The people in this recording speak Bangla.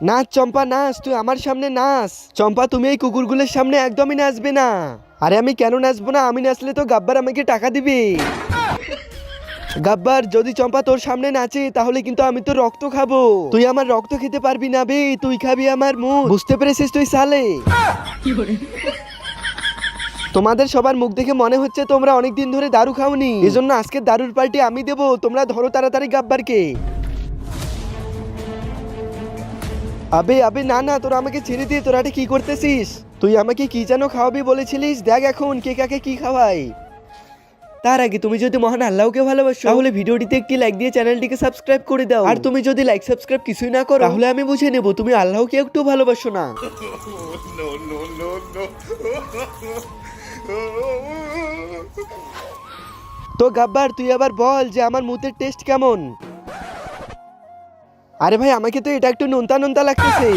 নাচ চম্পা নাচ, তুই আমার সামনে নাচ। চম্পা তুমি এই কুকুরগুলোর সামনে একদমই নাচবে না। আরে আমি কেন নাচবো না? আমি নাচলে তো গাব্বার আমাকে টাকা দিবে। গাব্বার, যদি চম্পা তোর সামনে নাচে তাহলে কিন্তু আমি তোর রক্ত খাবো। তুই আমার রক্ত খেতে পারবি না বে, তুই খাবি আমার মুখ। বুঝতে পেরেছিস তুই সালে? তোমাদের সবার মুখ দেখে মনে হচ্ছে তোমরা অনেকদিন ধরে দারু খাওনি, এজন্য আজকে দারুর পার্টি আমি দেবো। তোমরা ধরো তাড়াতাড়ি গাব্বারকে। আবে আবে না না, তোরা আমাকে ছেড়ে দিয়ে তোরা এটা কি করতেছিস? তুই আমাকে কি যেন খাওয়াবি বলেছিলিস, দেখ এখন কে কাকে কি খাওয়াই। তার আগে তুমি যদি মহান আল্লাহকে ভালোবাসো তাহলে ভিডিওটিতে একটি লাইক দিয়ে চ্যানেলটিকে সাবস্ক্রাইব করে দাও। আর তুমি যদি লাইক সাবস্ক্রাইব কিছুই না করো তাহলে আমি বুঝে নেব তুমি আল্লাহকে একটু ভালোবাসো না। তো গাব্বার, তুই আবার বল যে আমার মুতের টেস্ট কেমন? আরে ভাই, আমাকে তো এটা একটু নোনতা নোনতা লাগতেছে।